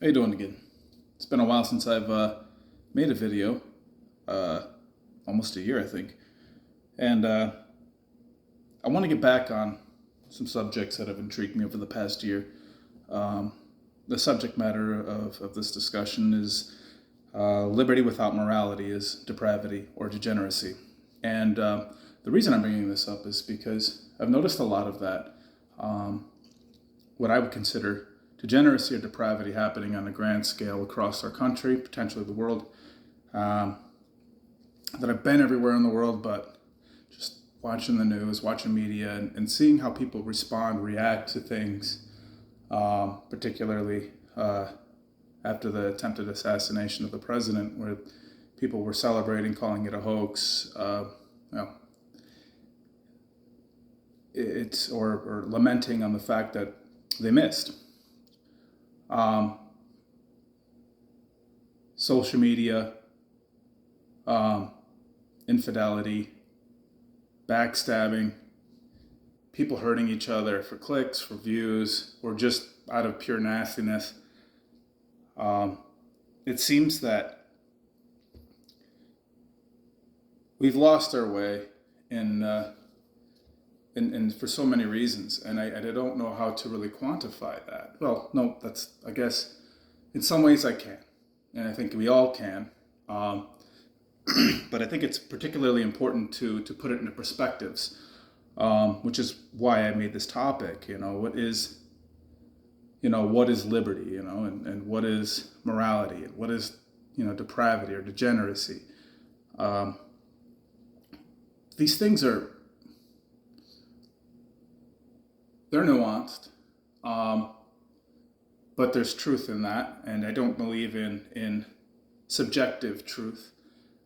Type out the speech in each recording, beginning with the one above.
How you doing again? It's been a while since I've made a video, almost a year I think, and I want to get back on some subjects that have intrigued me over the past year. Um, the subject matter of this discussion is liberty without morality is depravity or degeneracy. And the reason I'm bringing this up is because I've noticed a lot of that, what I would consider degeneracy or depravity happening on a grand scale across our country, potentially the world. That I've been everywhere in the world, but just watching the news, watching media, and seeing how people respond, react to things, particularly after the attempted assassination of the president, where people were celebrating, calling it a hoax, it's or lamenting on the fact that they missed. Social media, infidelity, backstabbing, people hurting each other for clicks, for views, or just out of pure nastiness. It seems that we've lost our way in for so many reasons, and I don't know how to really quantify that. Well, no, I guess in some ways I can, and I think we all can. But I think it's particularly important to put it into perspectives, which is why I made this topic. What is liberty, and what is morality, and what is, depravity or degeneracy. These things they're nuanced, but there's truth in that, and I don't believe in subjective truth.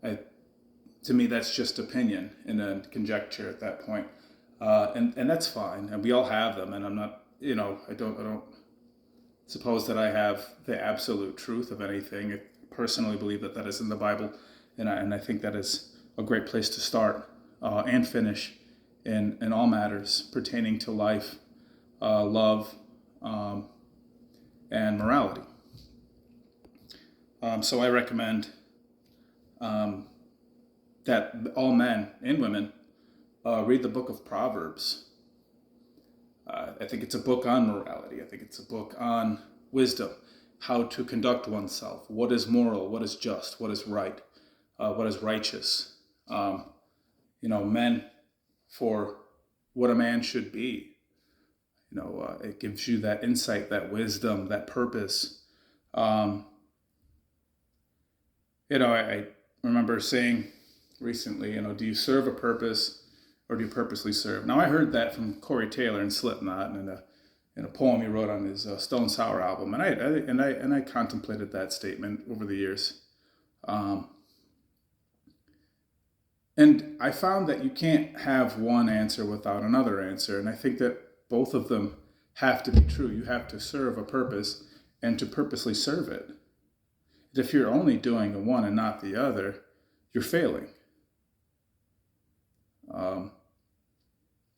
To me, that's just opinion and a conjecture at that point, and that's fine. And we all have them, and I'm not, I don't suppose that I have the absolute truth of anything. I personally believe that is in the Bible, and I think that is a great place to start and finish in all matters pertaining to life, love, and morality. So I recommend that all men and women read the book of Proverbs. I think it's a book on morality. I think it's a book on wisdom, how to conduct oneself, what is moral, what is just, what is right, what is righteous. Men for what a man should be. It gives you that insight, that wisdom, that purpose. I remember saying recently, do you serve a purpose or do you purposely serve? Now, I heard that from Corey Taylor in Slipknot in a poem he wrote on his Stone Sour album, and I contemplated that statement over the years. And I found that you can't have one answer without another answer, and I think that both of them have to be true. You have to serve a purpose and to purposely serve it. If you're only doing the one and not the other, you're failing. You're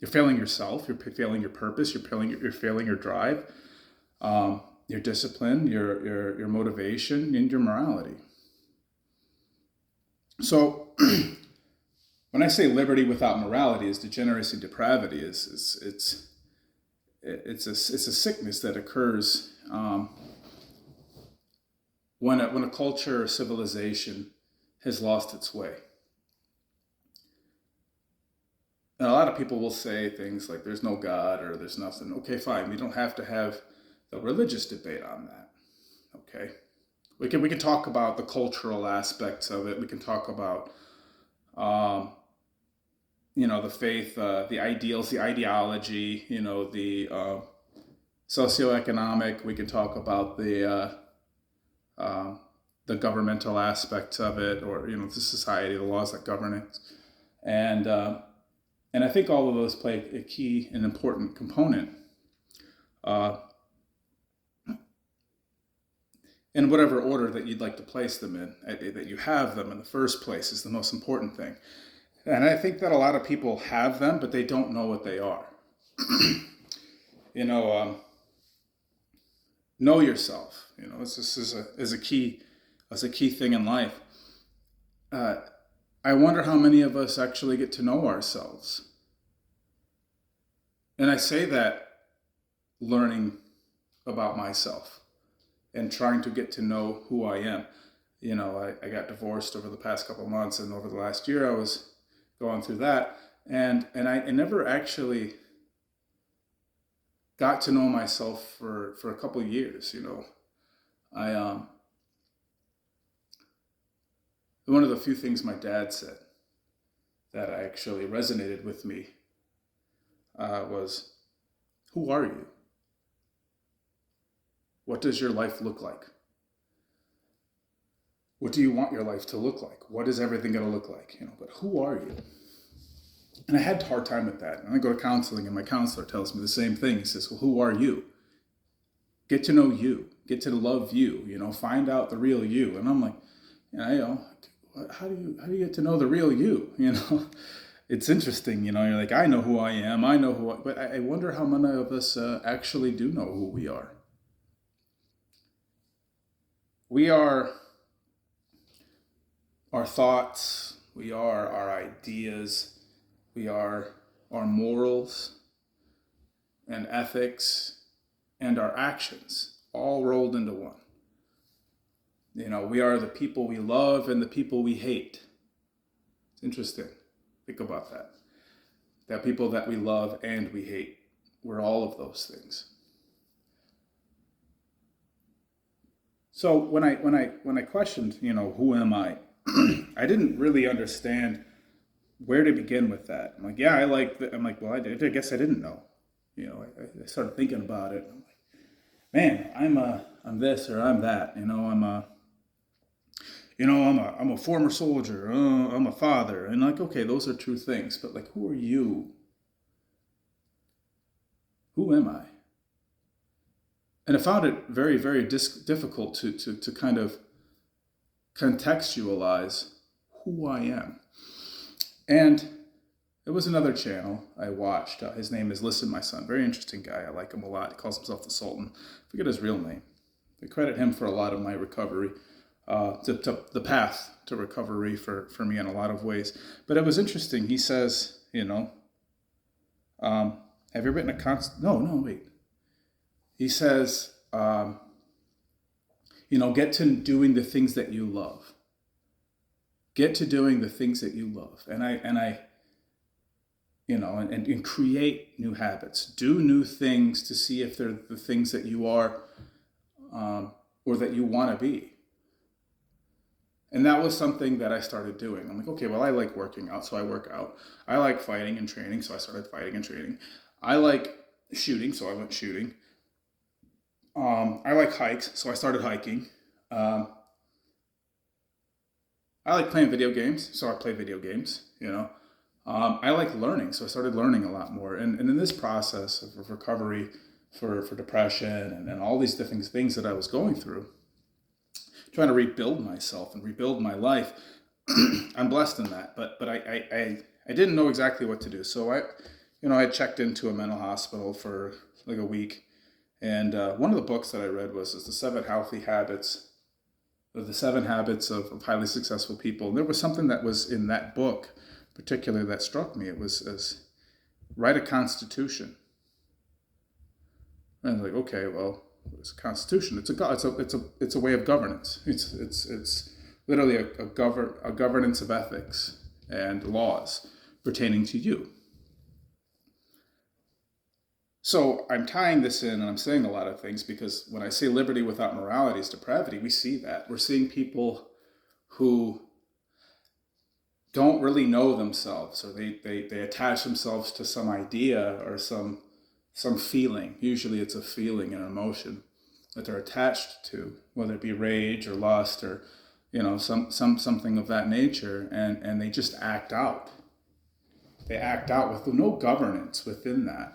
failing yourself. You're failing your purpose. You're failing your drive, your discipline, your motivation, and your morality. So, when I say liberty without morality is degeneracy and depravity, it's a sickness that occurs when a culture or civilization has lost its way. And a lot of people will say things like there's no God or there's nothing. Okay, fine. We don't have to have the religious debate on that. Okay. We can talk about the cultural aspects of it. We can talk about the faith, the ideals, the ideology, the socioeconomic. We can talk about the governmental aspects of it, or the society, the laws that govern it, and I think all of those play a key and important component in whatever order that you'd like to place them in. That you have them in the first place is the most important thing, and I think that a lot of people have them, but they don't know what they are. know yourself. This is a key thing in life. Uh, I wonder how many of us actually get to know ourselves. And I say that learning about myself and trying to get to know who I am. I got divorced over the past couple of months, and over the last year I was going through that. And I never actually got to know myself for a couple of years. I One of the few things my dad said that actually resonated with me was, "Who are you? What does your life look like? What do you want your life to look like? What is everything going to look like? But who are you?" And I had a hard time with that. And I go to counseling, and my counselor tells me the same thing. He says, "Well, who are you? Get to know you. Get to love you. Find out the real you." And I'm like, how do you get to know the real you? It's interesting. You're like, I know who I am. I know but I wonder how many of us actually do know who we are. We are our thoughts. We are our ideas. We are our morals and ethics and our actions, all rolled into one. We are the people we love and the people we hate. It's interesting. Think about that. That people that we love and we hate. We're all of those things. So when I questioned, who am I? I didn't really understand where to begin with that. I'm like, yeah, I'm like, well, I guess I didn't know. I started thinking about it. I'm like, man, I'm this or I'm that. I'm a former soldier. I'm a father, and like, okay, those are true things. But like, who are you? Who am I? And I found it very, very difficult to kind of contextualize who I am. And it was another channel I watched. His name is Listen My Son. Very interesting guy. I like him a lot. He calls himself the Sultan. I forget his real name. I credit him for a lot of my recovery, to the path to recovery for me in a lot of ways. But it was interesting. He says, have you ever written No, wait. He says, get to doing the things that you love. Get to doing the things that you love. And create new habits. Do new things to see if they're the things that you are, or that you want to be. And that was something that I started doing. I'm like, okay, well, I like working out, so I work out. I like fighting and training, so I started fighting and training. I like shooting, so I went shooting. I like hikes, so I started hiking. I like playing video games, so I play video games, I like learning, so I started learning a lot more. And in this process of recovery for depression and all these different things that I was going through, trying to rebuild myself and rebuild my life, I'm blessed in that. But I didn't know exactly what to do. So I checked into a mental hospital for like a week. And one of the books that I read was The 7 Healthy Habits, or The 7 Habits of Highly Successful People. And there was something that was in that book particularly that struck me. It was as write a constitution. And I was like, okay, well, it's a constitution. It's a way of governance. It's literally a governance of ethics and laws pertaining to you. So I'm tying this in, and I'm saying a lot of things, because when I say liberty without morality is depravity, we see that. We're seeing people who don't really know themselves, or they attach themselves to some idea or some feeling. Usually it's a feeling and an emotion that they're attached to, whether it be rage or lust or something of that nature, and they just act out. They act out with no governance within that.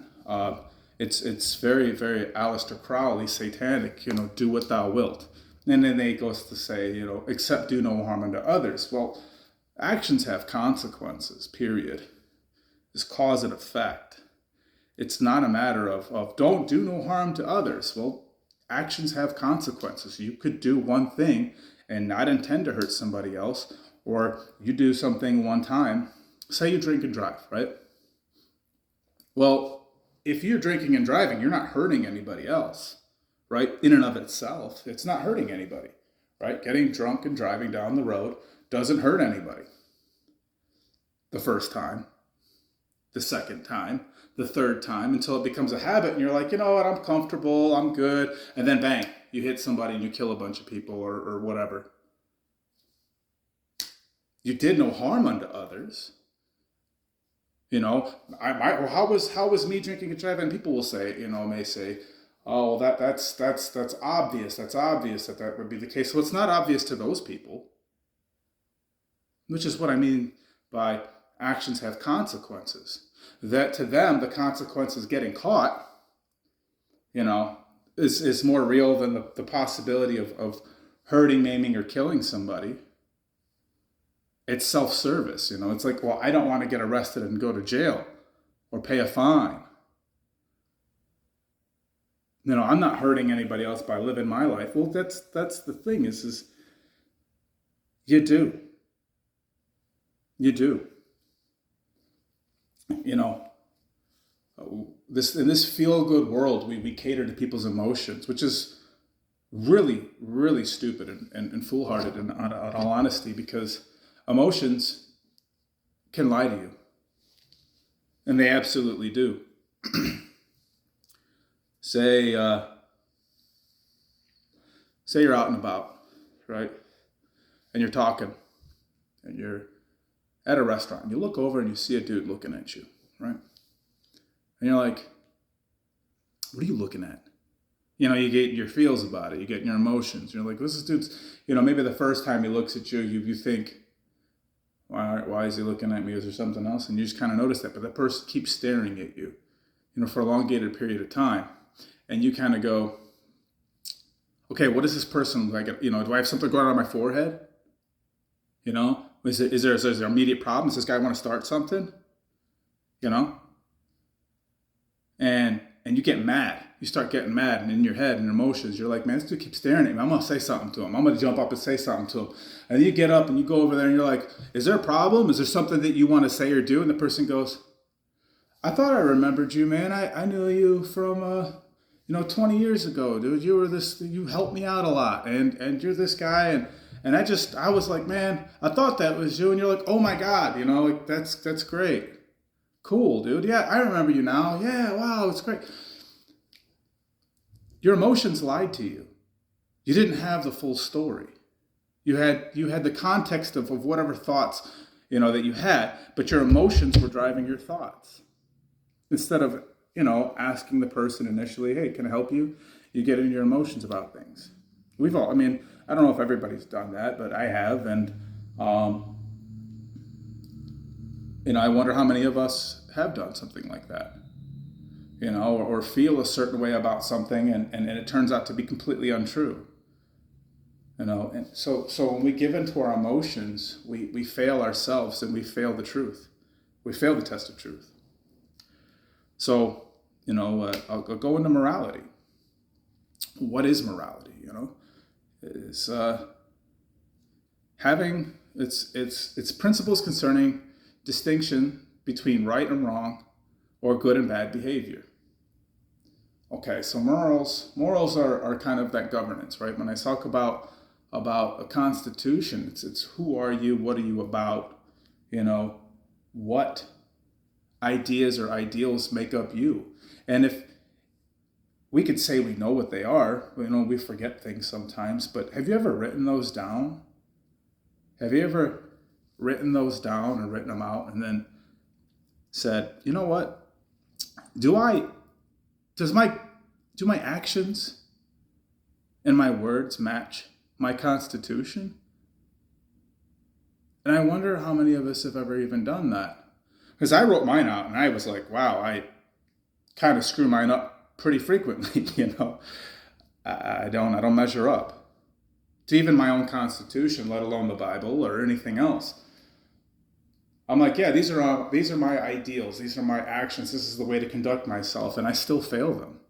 It's very, very Aleister Crowley, satanic, do what thou wilt. And then they goes to say, except do no harm unto others. Well, actions have consequences, period. It's cause and effect. It's not a matter of don't do no harm to others. Well, actions have consequences. You could do one thing and not intend to hurt somebody else, or you do something one time. Say you drink and drive, right? Well, if you're drinking and driving, you're not hurting anybody else, right? In and of itself, it's not hurting anybody, right? Getting drunk and driving down the road doesn't hurt anybody. The first time, the second time, the third time, until it becomes a habit and you're like, you know what, I'm comfortable, I'm good. And then bang, you hit somebody and you kill a bunch of people or whatever. You did no harm unto others. You know, well, how was me drinking and driving? And people will say, may say, oh, well, that's obvious. That's obvious that would be the case. So it's not obvious to those people, which is what I mean by actions have consequences. That to them, the consequences getting caught, is more real than the possibility of hurting, maiming, or killing somebody. It's self-service, It's like, well, I don't want to get arrested and go to jail or pay a fine. I'm not hurting anybody else by living my life. Well, that's the thing is you do. You do. In this feel-good world, we cater to people's emotions, which is really, really stupid and foolhardy in all honesty, because emotions can lie to you. And they absolutely do. Say you're out and about, right? And you're talking, and you're at a restaurant, and you look over and you see a dude looking at you, right? And you're like, what are you looking at? You get your feels about it. You get your emotions. You're like, this dude's, maybe the first time he looks at you, you think, why is he looking at me? Is there something else? And you just kind of notice that. But that person keeps staring at you, for a elongated period of time. And you kind of go, okay, what is this person like? Do I have something going on my forehead? Is there an immediate problem? Does this guy want to start something? And you get mad. You start getting mad, and in your head and emotions, you're like, man, this dude keeps staring at me. I'm going to say something to him. I'm going to jump up and say something to him. And then you get up and you go over there and you're like, is there a problem? Is there something that you want to say or do? And the person goes, I thought I remembered you, man. I knew you from, 20 years ago, dude. You helped me out a lot. And you're this guy. And I was like, man, I thought that was you. And you're like, oh my God, that's great. Cool, dude. Yeah, I remember you now. Yeah, wow, it's great. Your emotions lied to you. You didn't have the full story. You had the context of whatever thoughts, that you had, but your emotions were driving your thoughts. Instead of, asking the person initially, hey, can I help you? You get in your emotions about things. I don't know if everybody's done that, but I have. And, I wonder how many of us have done something like that, or feel a certain way about something and it turns out to be completely untrue. And so when we give into our emotions, we fail ourselves and we fail the truth. We fail the test of truth. So, I'll go into morality. What is morality? It's having its principles concerning distinction between right and wrong or good and bad behavior. Okay, so morals are kind of that governance, right? When I talk about a constitution, it's who are you, what are you about, what ideas or ideals make up you. And if we could say we know what they are, we forget things sometimes, but have you ever written those down? Have you ever written those down or written them out and then said, you know what? Do my actions and my words match my constitution? And I wonder how many of us have ever even done that. Because I wrote mine out and I was like, wow, I kind of screw mine up pretty frequently, I don't measure up to even my own constitution, let alone the Bible or anything else. I'm like, yeah, these are my ideals. These are my actions. This is the way to conduct myself. And I still fail them.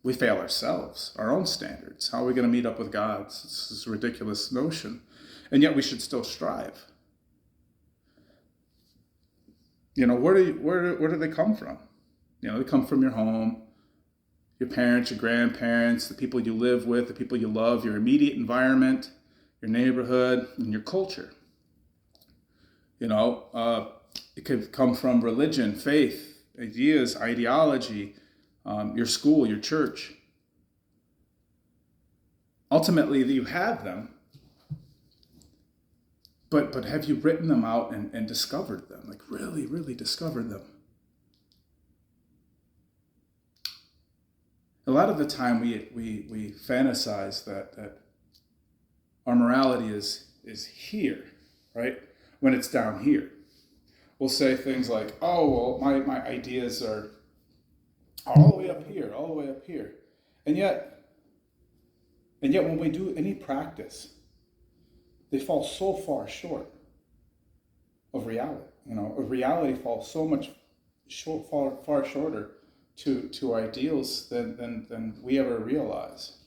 we fail ourselves, our own standards. How are we going to meet up with God's? This is a ridiculous notion. And yet we should still strive. Where do they come from? They come from your home, your parents, your grandparents, the people you live with, the people you love, your immediate environment, your neighborhood, and your culture. It could come from religion, faith, ideas, ideology, your school, your church. Ultimately, you have them, but have you written them out and discovered them? Like really, really discovered them? A lot of the time we fantasize that our morality is here, right? When it's down here. We'll say things like, oh, well, my ideas are all the way up here, all the way up here. And yet when we do any practice, they fall so far short of reality. Reality falls so much far shorter to ideals than we ever realize.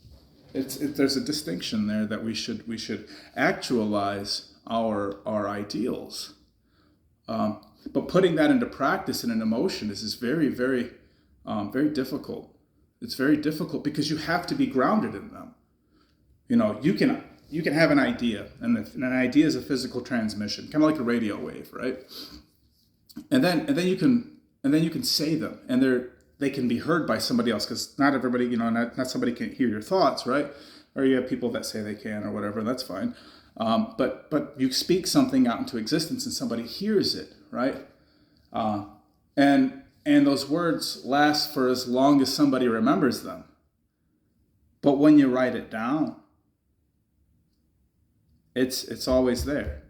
There's a distinction there that we should actualize our ideals. But putting that into practice and in emotion is very, very, very difficult. It's very difficult because you have to be grounded in them. You can have an idea, and an idea is a physical transmission, kind of like a radio wave, right? And then you can say them, and they can be heard by somebody else, because not everybody, not somebody can hear your thoughts, right? Or you have people that say they can or whatever, that's fine. But you speak something out into existence and somebody hears it, right? And those words last for as long as somebody remembers them. But when you write it down, it's always there.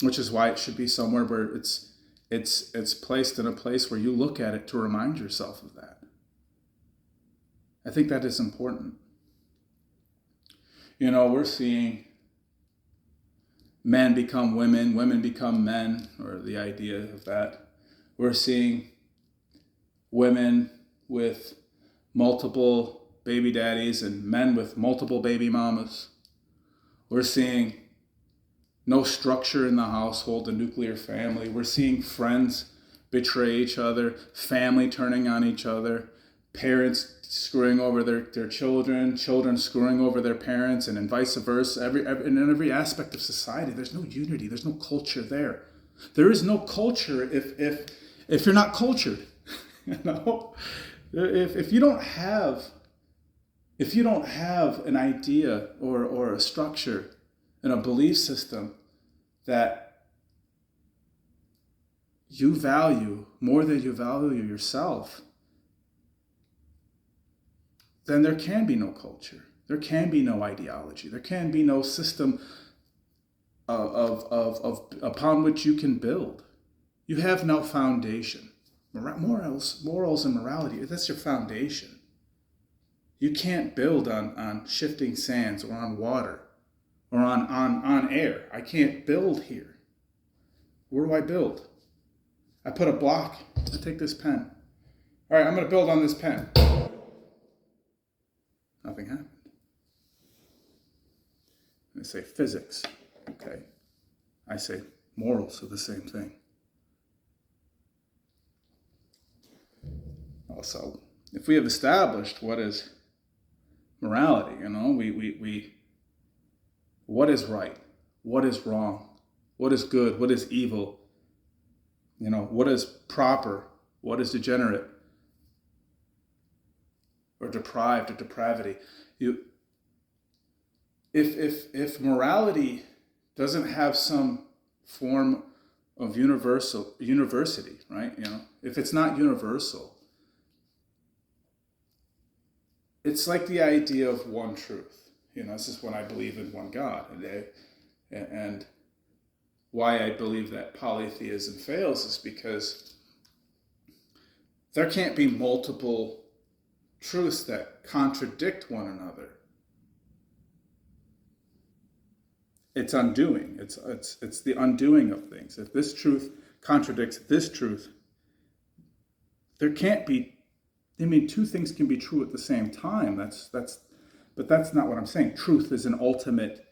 Which is why it should be somewhere where it's placed in a place where you look at it to remind yourself of that. I think that is important. We're seeing men become women, women become men, or the idea of that. We're seeing women with multiple baby daddies and men with multiple baby mamas. We're seeing no structure in the household, a nuclear family. We're seeing friends betray each other, family turning on each other, parents screwing over their children, children screwing over their parents, and vice versa. In every aspect of society, there's no unity. There's no culture there. There is no culture if you're not cultured. If you don't have an idea or a structure and a belief system that you value more than you value yourself, then there can be no culture. There can be no ideology. There can be no system of upon which you can build. You have no foundation. Morals and morality, that's your foundation. You can't build on shifting sands or on water or on air. I can't build here. Where do I build? I put a block. I take this pen. All right, I'm going to build on this pen. Nothing happened. I say physics. Okay. I say morals are the same thing. Also, if we have established what is morality, we what is right, what is wrong, what is good, what is evil, what is proper, what is degenerate, or deprived, or depravity. If morality doesn't have some form of university, right? If it's not universal, it's like the idea of one truth. This is when I believe in one God, and why I believe that polytheism fails is because there can't be multiple truths that contradict one another. It's undoing. It's the undoing of things. If this truth contradicts this truth, there can't be I mean, two things can be true at the same time. But that's not what I'm saying. Truth is an ultimate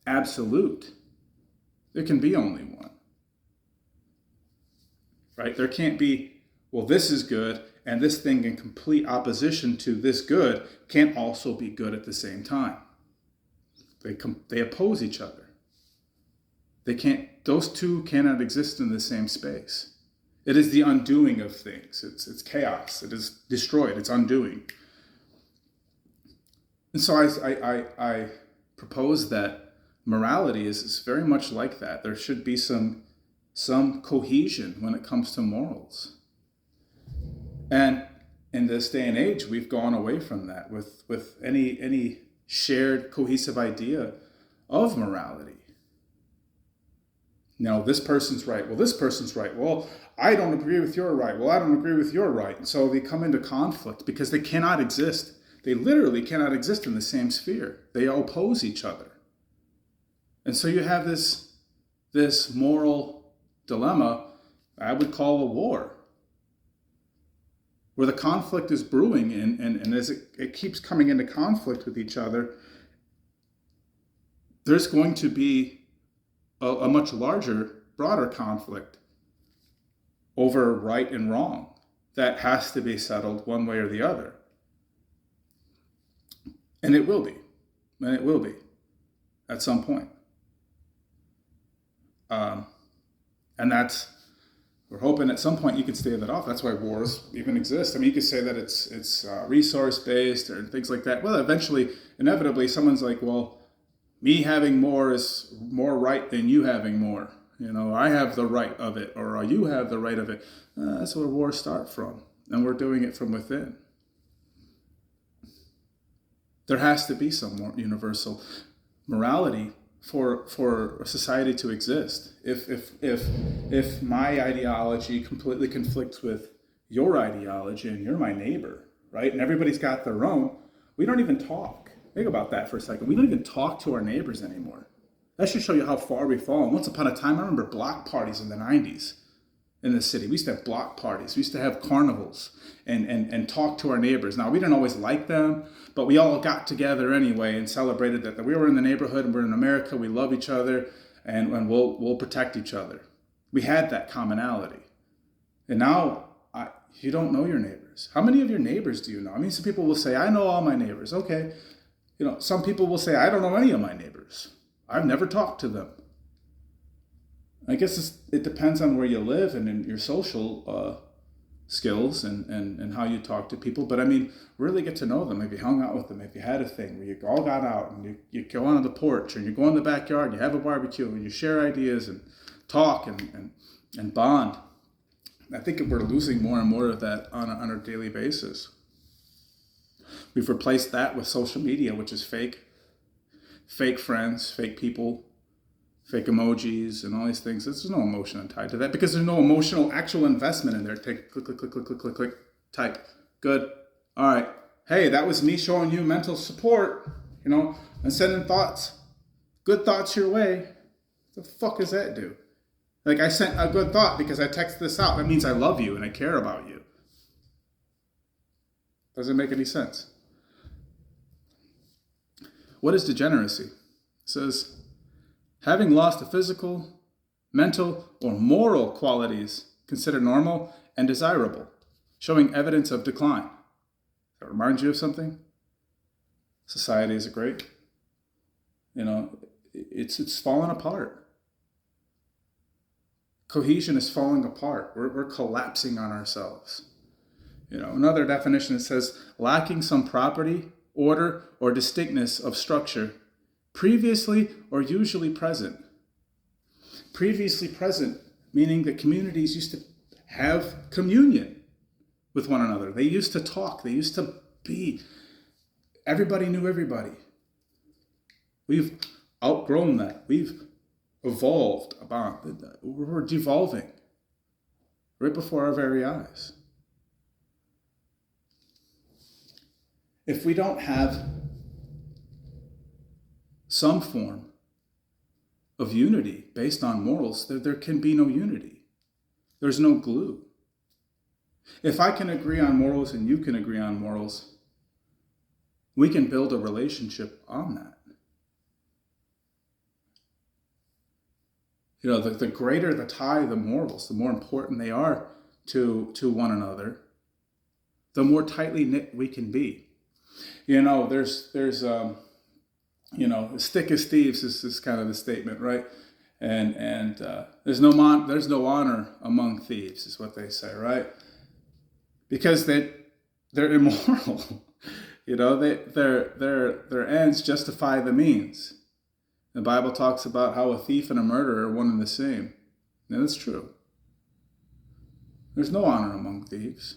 absolute. There can be only one, right? There can't be, well, this is good, and this thing in complete opposition to this good can't also be good at the same time. They oppose each other. Those two cannot exist in the same space. It is the undoing of things. It's chaos. It is destroyed. It's undoing. And so I propose that morality is very much like that. There should be some cohesion when it comes to morals. And in this day and age, we've gone away from that with any shared cohesive idea of morality. Now, this person's right. Well, this person's right. Well, I don't agree with your right. Well, I don't agree with your right. And so they come into conflict because they cannot exist. They literally cannot exist in the same sphere. They oppose each other. And so you have this moral dilemma I would call a war, where the conflict is brewing, and as it keeps coming into conflict with each other, there's going to be a much larger, broader conflict over right and wrong that has to be settled one way or the other. And it will be. And it will be at some point. And we're hoping at some point you can stave that off. That's why wars even exist. I mean, you could say that it's resource-based or things like that. Well, eventually, inevitably, someone's like, well, me having more is more right than you having more. I have the right of it, or you have the right of it. That's where wars start from. And we're doing it from within. There has to be some more universal morality for a society to exist. If my ideology completely conflicts with your ideology and you're my neighbor, right? And everybody's got their own, we don't even talk. Think about that for a second. We don't even talk to our neighbors anymore. That should show you how far we've fallen. Once upon a time, I remember block parties in the 90s in the city. We used to have block parties. We used to have carnivals and talk to our neighbors. Now, we didn't always like them, but we all got together anyway and celebrated that we were in the neighborhood and we're in America. We love each other and we'll protect each other. We had that commonality. And now you don't know your neighbors. How many of your neighbors do you know? I mean, some people will say, I know all my neighbors. Okay. Some people will say, I don't know any of my neighbors. I've never talked to them. I guess it depends on where you live and in your social skills and how you talk to people. But I mean, really get to know them. If you hung out with them, if you had a thing where you all got out and you go onto the porch and you go in the backyard and you have a barbecue and you share ideas and talk and bond. I think we're losing more and more of that on a daily basis. We've replaced that with social media, which is fake friends, fake people, fake emojis, and all these things. There's no emotion tied to that because there's no emotional actual investment in there. Take click, click, click, click, click, click, click, type. Good. All right. Hey, that was me showing you mental support, and sending thoughts, good thoughts your way. What the fuck does that do? Like, I sent a good thought because I texted this out. That means I love you and I care about you. Doesn't make any sense. What is degeneracy? It says, having lost the physical, mental, or moral qualities considered normal and desirable, showing evidence of decline. That reminds you of something? Society isn't great. It's fallen apart. Cohesion is falling apart. We're collapsing on ourselves. Another definition, it says, lacking some property, order, or distinctness of structure, previously or usually present. Previously present, meaning that communities used to have communion with one another. They used to talk. They used to be. Everybody knew everybody. We've outgrown that. We've evolved about it. We're devolving right before our very eyes. If we don't have some form of unity based on morals, there can be no unity. There's no glue. If I can agree on morals and you can agree on morals, we can build a relationship on that. You know, the greater the tie, the morals, the more important they are to one another, the more tightly knit we can be. You know, there's you know, as thick as thieves is kind of the statement, right? And there's no honor among thieves, is what they say, right? Because they're immoral. You know, their ends justify the means. The Bible talks about how a thief and a murderer are one and the same. And that's true. There's no honor among thieves.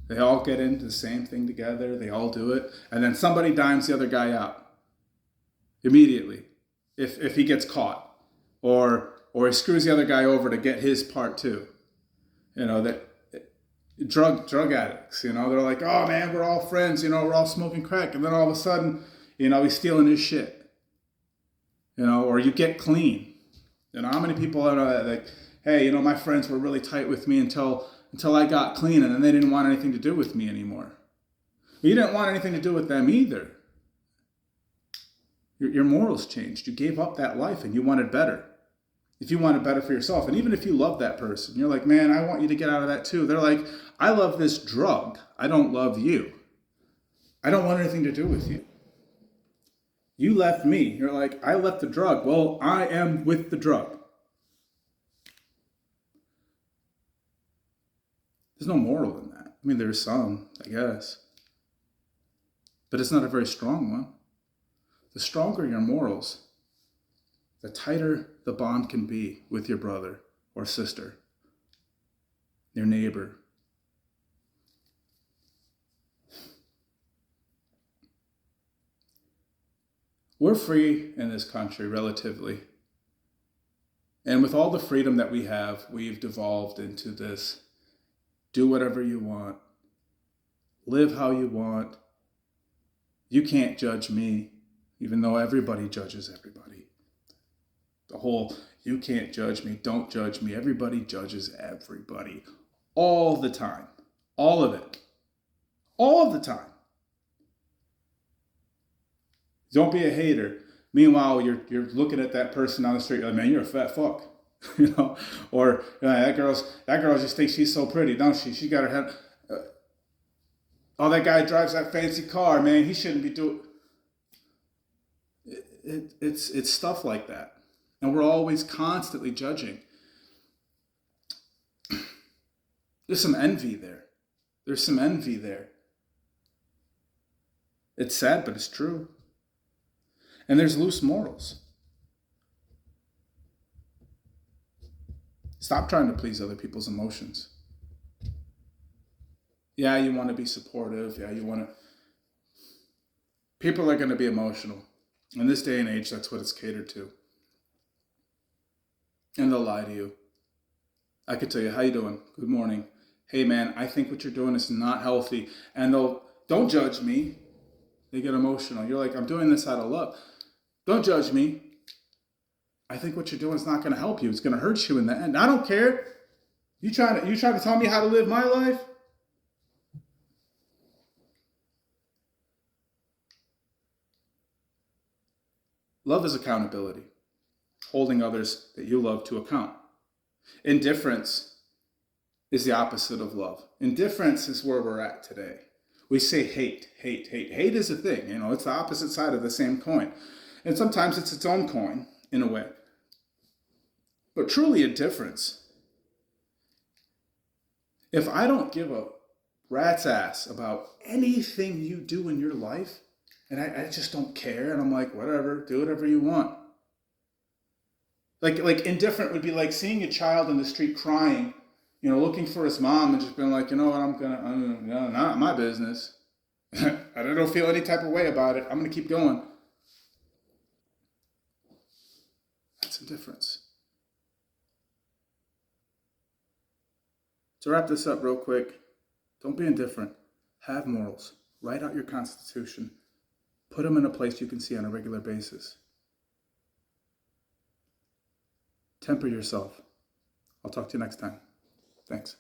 They all get into the same thing together. They all do it. And then somebody dimes the other guy out immediately if he gets caught. Or he screws the other guy over to get his part too. You know, that drug addicts, you know, they're like, oh man, we're all friends, you know, we're all smoking crack. And then all of a sudden, you know, he's stealing his shit. You know, or you get clean. You know, how many people are like, hey, you know, my friends were really tight with me until I got clean, and then they didn't want anything to do with me anymore. But you didn't want anything to do with them either. Your morals changed. You gave up that life and you wanted better. If you wanted better for yourself, and even if you love that person, you're like, man, I want you to get out of that too. They're like, I love this drug. I don't love you. I don't want anything to do with you. You left me. You're like, I left the drug. Well, I am with the drug. There's no moral in that. I mean, there's some, I guess. But it's not a very strong one. The stronger your morals, the tighter the bond can be with your brother or sister, your neighbor. We're free in this country, relatively. And with all the freedom that we have, we've devolved into this: do whatever you want, live how you want. You can't judge me, even though everybody judges everybody. The whole, you can't judge me, don't judge me. Everybody judges everybody. All the time. All of it. All of the time. Don't be a hater. Meanwhile, you're looking at that person on the street, like, man, you're a fat fuck. You know? Or that girl just thinks she's so pretty, don't she? She got her head. Oh, that guy drives that fancy car, man. He shouldn't be doing. It's stuff like that. And we're always constantly judging. There's some envy there. There's some envy there. It's sad, but it's true. And there's loose morals. Stop trying to please other people's emotions. Yeah, you want to be supportive. Yeah, you want to. People are going to be emotional. In this day and age, that's what it's catered to. And they'll lie to you. I could tell you, how you doing? Good morning. Hey man, I think what you're doing is not healthy. And don't judge me. They get emotional. You're like, I'm doing this out of love. Don't judge me. I think what you're doing is not going to help you. It's going to hurt you in the end. I don't care. You trying to tell me how to live my life? Love is accountability. Holding others that you love to account. Indifference is the opposite of love. Indifference is where we're at today. We say hate. Hate is a thing. You know, it's the opposite side of the same coin. And sometimes it's its own coin, in a way. But truly indifference. If I don't give a rat's ass about anything you do in your life, and I just don't care, and I'm like, whatever, do whatever you want. Like indifferent would be like seeing a child in the street crying, you know, looking for his mom, and just being like, you know what, I'm not my business. I don't feel any type of way about it. I'm gonna keep going. That's indifference. To wrap this up real quick, don't be indifferent. Have morals. Write out your Constitution. Put them in a place you can see on a regular basis. Temper yourself. I'll talk to you next time. Thanks.